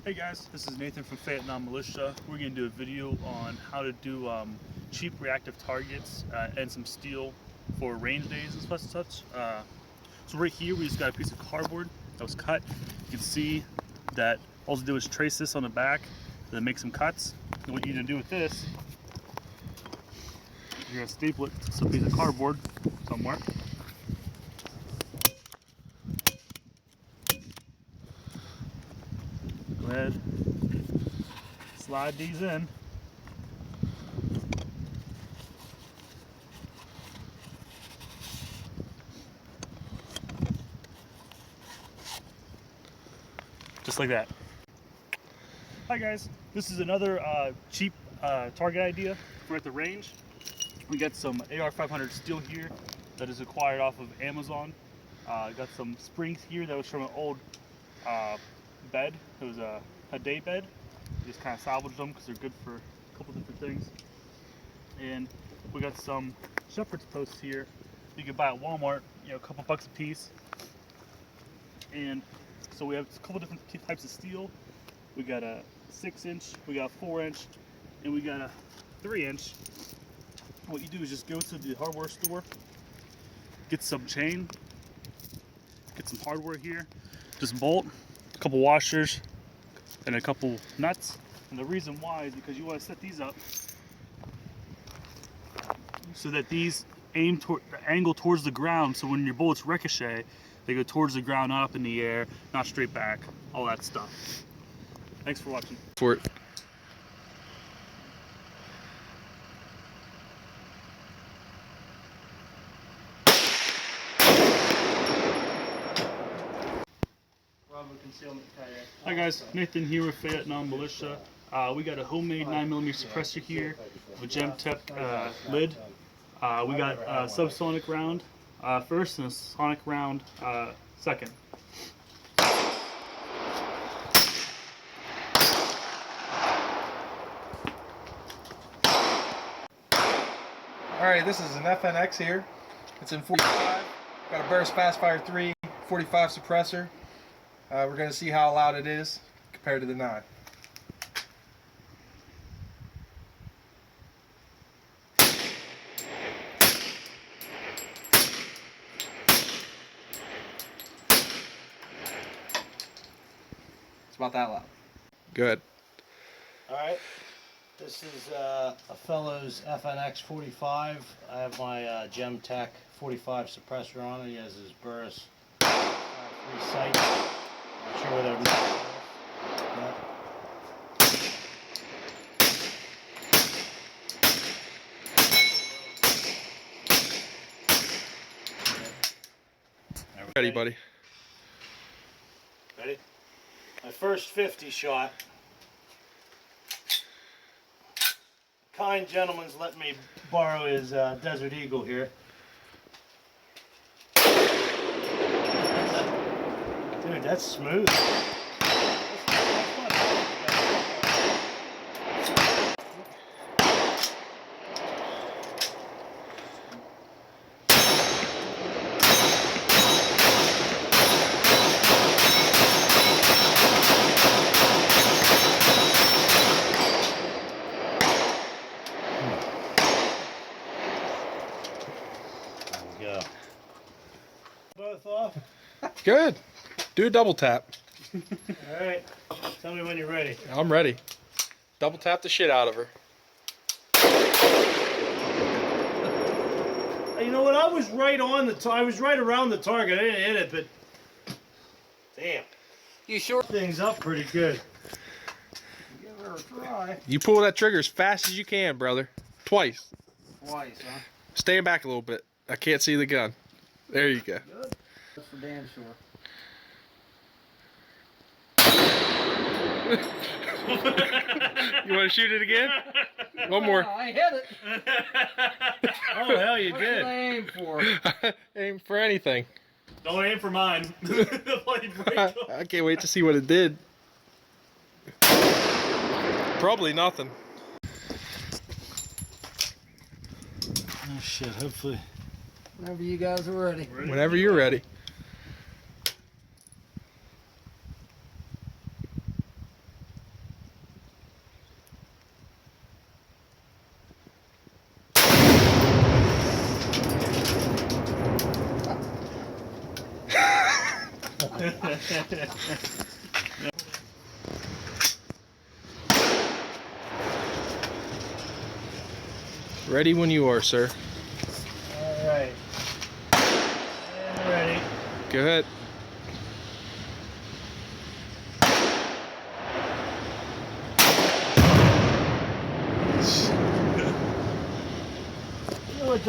Hey guys, this is Nathan from Fayettenammilitia. We're going to do a video on how to do cheap reactive targets and some steel for range days and such. So right here we just got a piece of cardboard that was cut. You can see that all to do is trace this on the back, then make some cuts. And what you're going to do with this, you're going to staple it to some piece of cardboard somewhere. Go ahead, slide these in. Just like that. Hi guys, this is another cheap target idea. We're at the range. We got some AR-500 steel here that is acquired off of Amazon. Got some springs here that was from an old bed. It was a day bed. We just kind of salvaged them because they're good for a couple different things. And we got some shepherd's posts here you can buy at Walmart, you know, a couple bucks a piece. And so we have a couple different types of steel. We got a 6-inch, we got a 4-inch, and we got a 3-inch. What you do is just go to the hardware store, get some chain, get some hardware here, just bolt, a couple washers, and a couple nuts. And the reason why is because you want to set these up so that these angle towards the ground, so when your bullets ricochet, they go towards the ground, not up in the air, not straight back, all that stuff. Thanks for watching. For it. Hi guys, Nathan here with Fayettenammilitia. We got a homemade 9mm suppressor here, with a Gem-Tech lid. We got a subsonic round first and a sonic round second. Alright, this is an FNX here. It's in 45. Got a Burst Fastfire 3 45 suppressor. We're going to see how loud it is compared to the 9. It's about that loud. Good. Alright, this is a Fellows FNX 45. I have my Gem-Tech 45 suppressor on it. He has his Burris 3 sight. Not sure whether Ready, buddy. Ready? My first 50 shot. Kind gentleman's let me borrow his Desert Eagle here. Dude, that's smooth. Go. Both off. Good. Do a double tap. Alright. Tell me when you're ready. I'm ready. Double tap the shit out of her. You know what? I was right on the I was right around the target. I didn't hit it, but damn. You short things up pretty good. Give her a try. You pull that trigger as fast as you can, brother. Twice. Twice, huh? Stand back a little bit. I can't see the gun. There you go. Good. That's for damn sure. You want to shoot it again? One more. I hit it. Oh, hell, you did. Aim for anything. Don't aim for mine. The bloody brake on. I can't wait to see what it did. Probably nothing. Oh shit, hopefully. Whenever you guys are ready. Whenever you're ready. Ready when you are, sir. Alright. And ready. Go ahead.